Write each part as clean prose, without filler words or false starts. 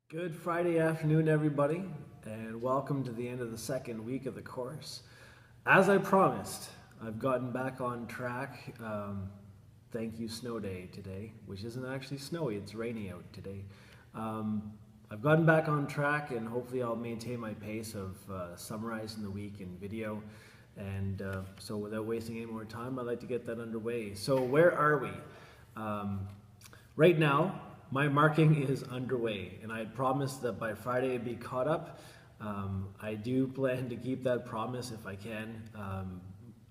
Good Friday afternoon, everybody, and welcome to the end of the second week of the course. As I promised, I've gotten back on track. Thank you, snow day today, which isn't actually snowy, it's rainy out today. I've gotten back on track, and hopefully I'll maintain my pace of summarizing the week in video. And so without wasting any more time, I'd like to get that underway. So where are we? Right now, my marking is underway, and I had promised that by Friday it'd be caught up. I do plan to keep that promise if I can.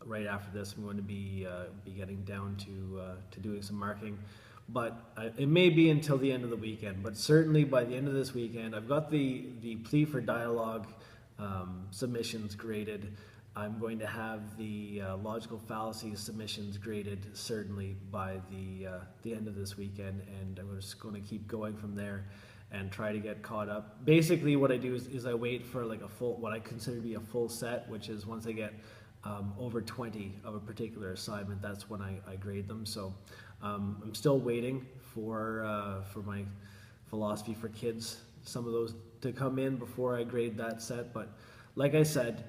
Right after this, I'm going to be getting down to doing some marking, but it may be until the end of the weekend. But certainly by the end of this weekend, I've got the plea for dialogue submissions graded. I'm going to have the logical fallacies submissions graded certainly by the end of this weekend, and I'm just going to keep going from there and try to get caught up. Basically what I do is I wait for like a full, what I consider to be a full set, which is once I get over 20 of a particular assignment, that's when I grade them. So I'm still waiting for my philosophy for kids, some of those to come in before I grade that set. But like I said,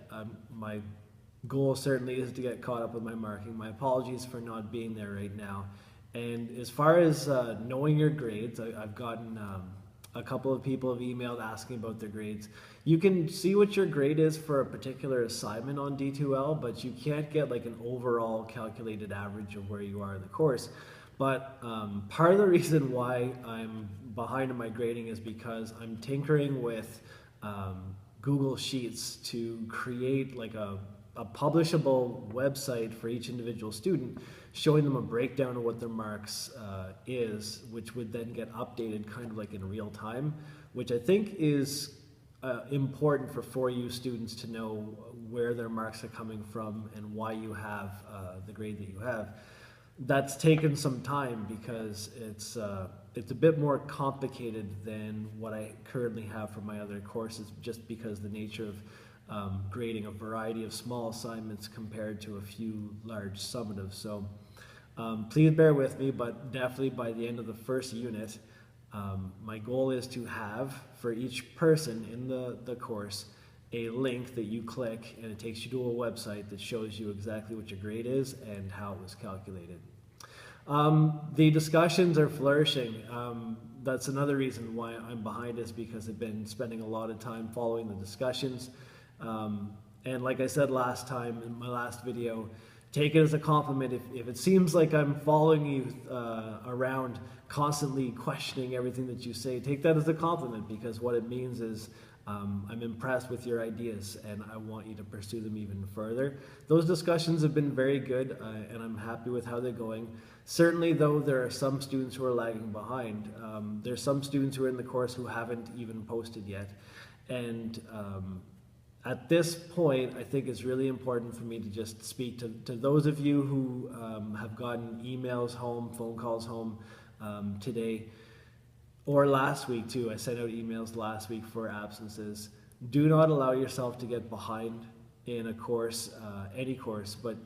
my goal certainly is to get caught up with my marking. My apologies for not being there right now. And as far as knowing your grades, I've gotten a couple of people have emailed asking about their grades. You can see what your grade is for a particular assignment on D2L, but you can't get like an overall calculated average of where you are in the course. But part of the reason why I'm behind in my grading is because I'm tinkering with Google Sheets to create like a publishable website for each individual student, showing them a breakdown of what their marks is, which would then get updated kind of like in real time, which I think is important for 4U students to know where their marks are coming from and why you have the grade that you have. That's taken some time because it's a bit more complicated than what I currently have for my other courses, just because the nature of grading a variety of small assignments compared to a few large summatives. So please bear with me, but definitely by the end of the first unit, my goal is to have for each person in the course a link that you click and it takes you to a website that shows you exactly what your grade is and how it was calculated. The discussions are flourishing. That's another reason why I'm behind, is because I've been spending a lot of time following the discussions. And like I said last time in my last video, take it as a compliment. If it seems like I'm following you around, constantly questioning everything that you say, take that as a compliment, because what it means is I'm impressed with your ideas and I want you to pursue them even further. Those discussions have been very good and I'm happy with how they're going. Certainly though, there are some students who are lagging behind. There's some students who are in the course who haven't even posted yet. And at this point, I think it's really important for me to just speak to those of you who have gotten emails home, phone calls home today, or last week too. I sent out emails last week for absences. Do not allow yourself to get behind in a course, any course, but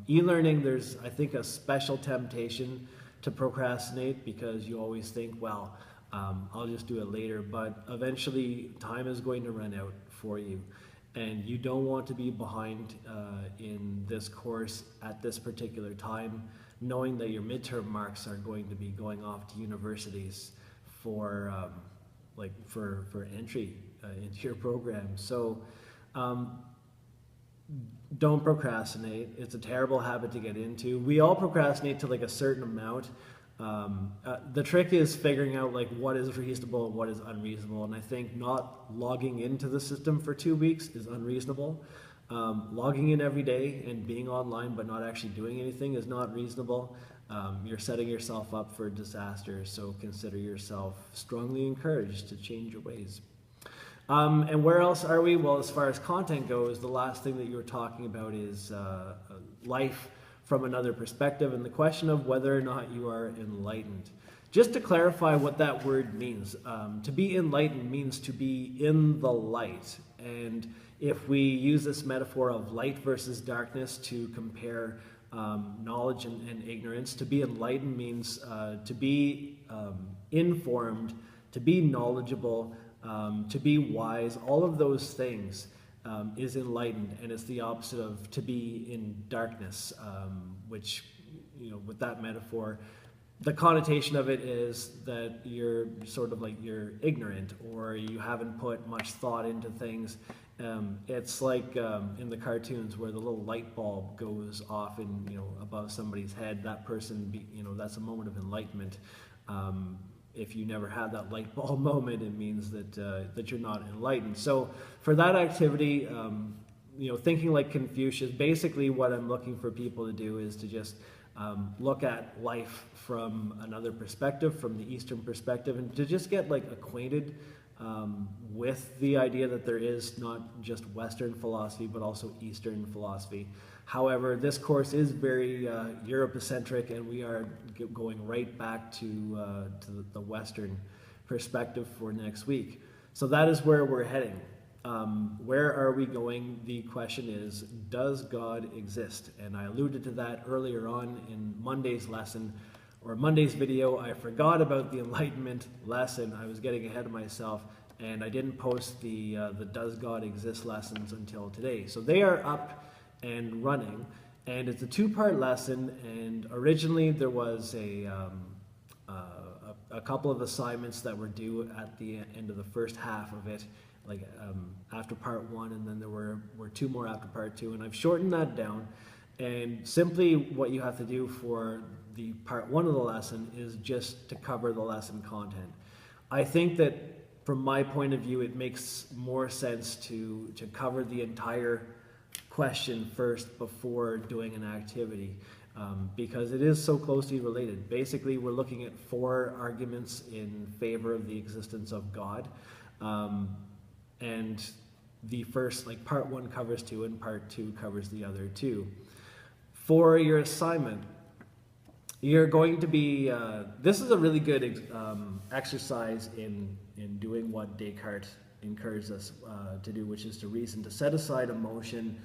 e-learning, there's, I think, a special temptation to procrastinate because you always think, well, I'll just do it later, but eventually time is going to run out for you. And you don't want to be behind in this course at this particular time, knowing that your midterm marks are going to be going off to universities for entry into your program. So don't procrastinate. It's a terrible habit to get into. We all procrastinate to like a certain amount. The trick is figuring out like what is reasonable and what is unreasonable, and I think not logging into the system for 2 weeks is unreasonable. Logging in every day and being online but not actually doing anything is not reasonable. You're setting yourself up for disaster, so consider yourself strongly encouraged to change your ways. And where else are we? Well, as far as content goes, the last thing that you were talking about is life from another perspective, and the question of whether or not you are enlightened. Just to clarify what that word means, to be enlightened means to be in the light. And if we use this metaphor of light versus darkness to compare knowledge and ignorance, to be enlightened means to be informed to be knowledgeable, to be wise, all of those things is enlightened, and it's the opposite of to be in darkness, which, with that metaphor, the connotation of it is that you're sort of like you're ignorant, or you haven't put much thought into things. It's like in the cartoons where the little light bulb goes off in above somebody's head. That person, that's a moment of enlightenment. If you never had that light bulb moment, it means that you're not enlightened. So for that activity, thinking like Confucius, basically what I'm looking for people to do is to just look at life from another perspective, from the Eastern perspective, and to just get like acquainted with the idea that there is not just Western philosophy, but also Eastern philosophy. However, this course is very Europe-centric, and we are going right back to the Western perspective for next week. So that is where we're heading. Where are we going? The question is, does God exist? And I alluded to that earlier on in Monday's lesson, or Monday's video. I forgot about the enlightenment lesson. I was getting ahead of myself, and I didn't post the Does God Exist lessons until today. So they are up and running, and it's a two-part lesson. And originally there was a couple of assignments that were due at the end of the first half of it, like after part one, and then there were two more after part two, and I've shortened that down. And simply what you have to do for the part one of the lesson is just to cover the lesson content. I think that from my point of view, it makes more sense to cover the entire question first before doing an activity, because it is so closely related. Basically, we're looking at 4 arguments in favor of the existence of God, and the first, like part 1 covers 2 and part 2 covers the other 2. For your assignment, you're going to be, this is a really good exercise in doing what Descartes encourages us to do, which is to reason, to set aside emotion,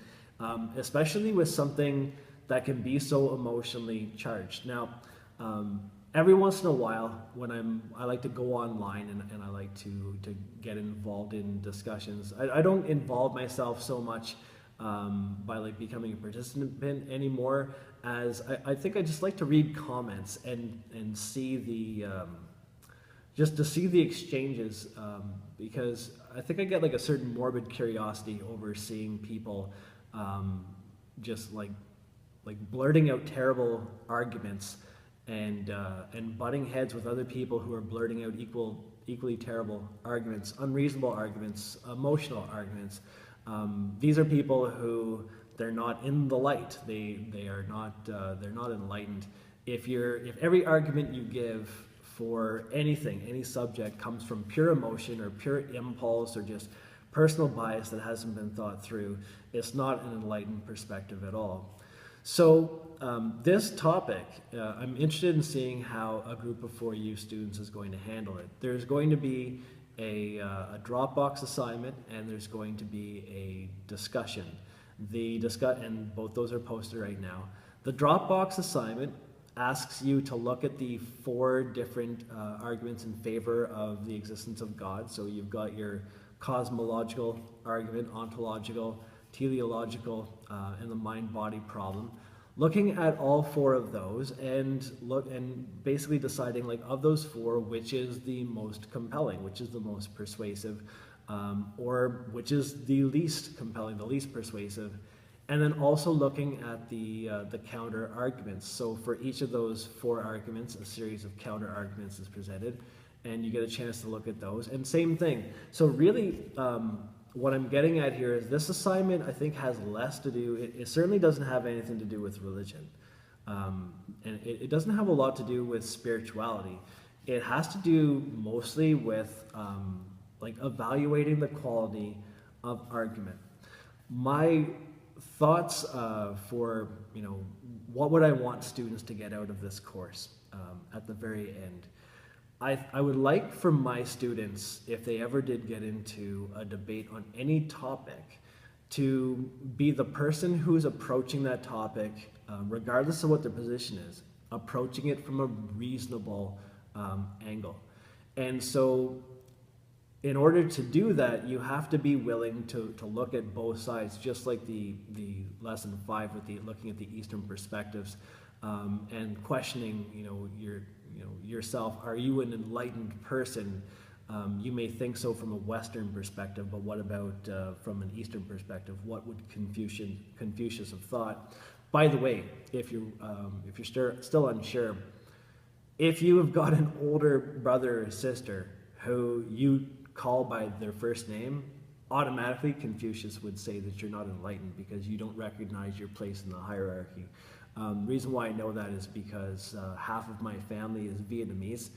especially with something that can be so emotionally charged. Now, every once in a while, when I like to go online and I like to get involved in discussions. I don't involve myself so much by like becoming a participant anymore, as I think I just like to read comments and see the just to see the exchanges, because I think I get like a certain morbid curiosity over seeing people just like blurting out terrible arguments and butting heads with other people who are blurting out equally terrible arguments, unreasonable arguments, emotional arguments. These are people who they're not in the light. They're not enlightened. If every argument you give for anything, any subject, comes from pure emotion or pure impulse or just personal bias that hasn't been thought through, it's not an enlightened perspective at all. So this topic, I'm interested in seeing how a group of 4U students is going to handle it. There's going to be a Dropbox assignment, and there's going to be a discussion. And both those are posted right now. The Dropbox assignment asks you to look at the 4 different arguments in favor of the existence of God. So you've got your cosmological argument, ontological, teleological, and the mind-body problem. Looking at all 4 of those and basically deciding, like, of those 4, which is the most compelling, which is the most persuasive, or which is the least compelling, the least persuasive, and then also looking at the counter arguments. So for each of those 4 arguments, a series of counter arguments is presented, and you get a chance to look at those. And same thing. So really, what I'm getting at here is this assignment, I think, has less to do, it certainly doesn't have anything to do with religion. And it doesn't have a lot to do with spirituality. It has to do mostly with like evaluating the quality of argument. My thoughts for, what would I want students to get out of this course at the very end? I would like for my students, if they ever did get into a debate on any topic, to be the person who's approaching that topic, regardless of what their position is, approaching it from a reasonable angle. And so in order to do that, you have to be willing to look at both sides, just like the lesson 5 with the looking at the Eastern perspectives, and questioning, yourself. Are you an enlightened person? You may think so from a Western perspective, but what about from an Eastern perspective? What would Confucius have thought? By the way, if you're still unsure, if you have got an older brother or sister who you call by their first name, automatically Confucius would say that you're not enlightened because you don't recognize your place in the hierarchy. The reason why I know that is because half of my family is Vietnamese,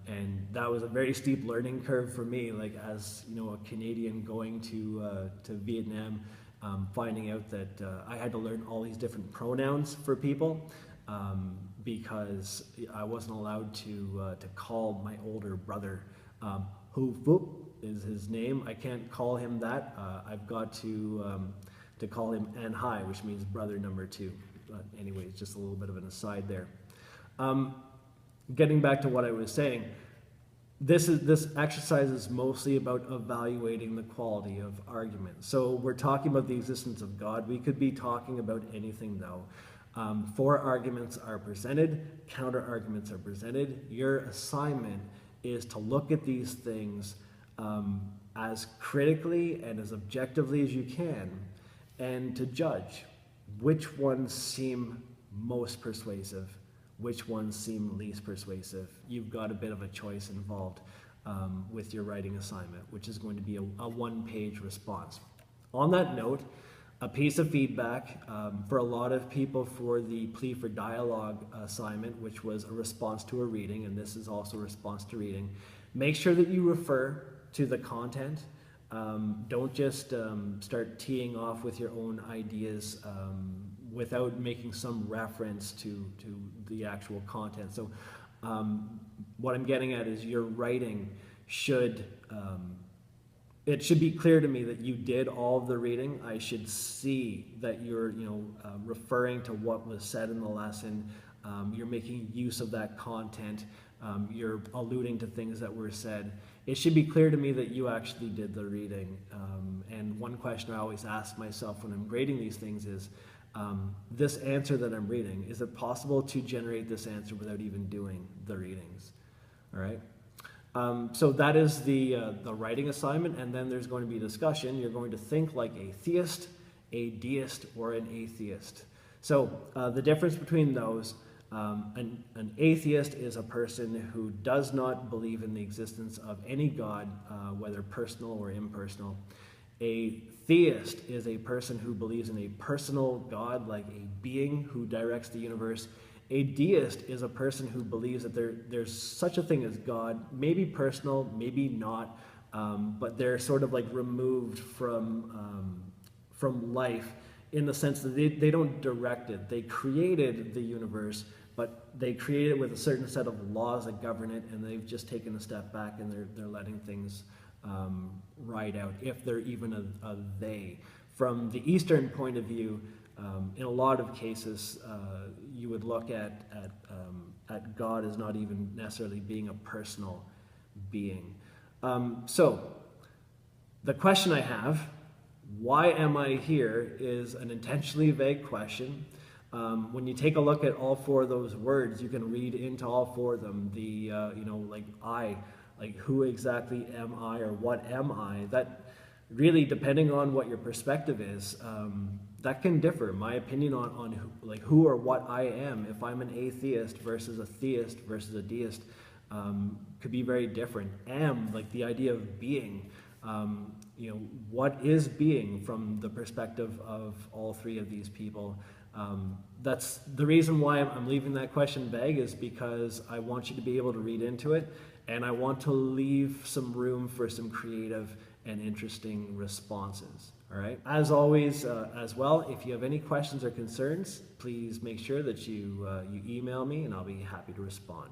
and that was a very steep learning curve for me. Like, as you know, a Canadian going to Vietnam, finding out that I had to learn all these different pronouns for people, because I wasn't allowed to call my older brother, Hu Phuc is his name. I can't call him that. I've got to call him An Hai, which means brother number 2. But anyways, just a little bit of an aside there. Getting back to what I was saying, this exercise is mostly about evaluating the quality of argument. So we're talking about the existence of God. We could be talking about anything though. 4 arguments are presented, counter arguments are presented. Your assignment is to look at these things as critically and as objectively as you can, and to judge which ones seem most persuasive, which ones seem least persuasive. You've got a bit of a choice involved with your writing assignment, which is going to be a 1-page response. On that note, a piece of feedback for a lot of people for the plea for dialogue assignment, which was a response to a reading, and this is also a response to reading. Make sure that you refer to the content. Don't just start teeing off with your own ideas without making some reference to the actual content. So what I'm getting at is your writing should, it should be clear to me that you did all of the reading. I should see that you're referring to what was said in the lesson. You're making use of that content. You're alluding to things that were said. It should be clear to me that you actually did the reading. And one question I always ask myself when I'm grading these things is, this answer that I'm reading, is it possible to generate this answer without even doing the readings? All right. So that is the writing assignment, and then there's going to be discussion. You're going to think like a theist, a deist, or an atheist. So the difference between those, an atheist is a person who does not believe in the existence of any God, whether personal or impersonal. A theist is a person who believes in a personal God, like a being who directs the universe. A deist is a person who believes that there's such a thing as God, maybe personal, maybe not, but they're sort of like removed from life, in the sense that they don't direct it. They created the universe, but they created it with a certain set of laws that govern it, and they've just taken a step back and they're letting things ride out, if they're even a they. From the Eastern point of view, in a lot of cases, you would look at God as not even necessarily being a personal being. So the question I have, why am I here, is an intentionally vague question. When you take a look at all 4 of those words, you can read into all 4 of them. The like I, like who exactly am I, or what am I? That really, depending on what your perspective is, that can differ. My opinion on who or what I am, if I'm an atheist versus a theist versus a deist, could be very different. Am, like the idea of being, what is being from the perspective of all 3 of these people? That's the reason why I'm leaving that question vague, is because I want you to be able to read into it, and I want to leave some room for some creative and interesting responses. All right. As always, as well, if you have any questions or concerns, please make sure that you email me, and I'll be happy to respond.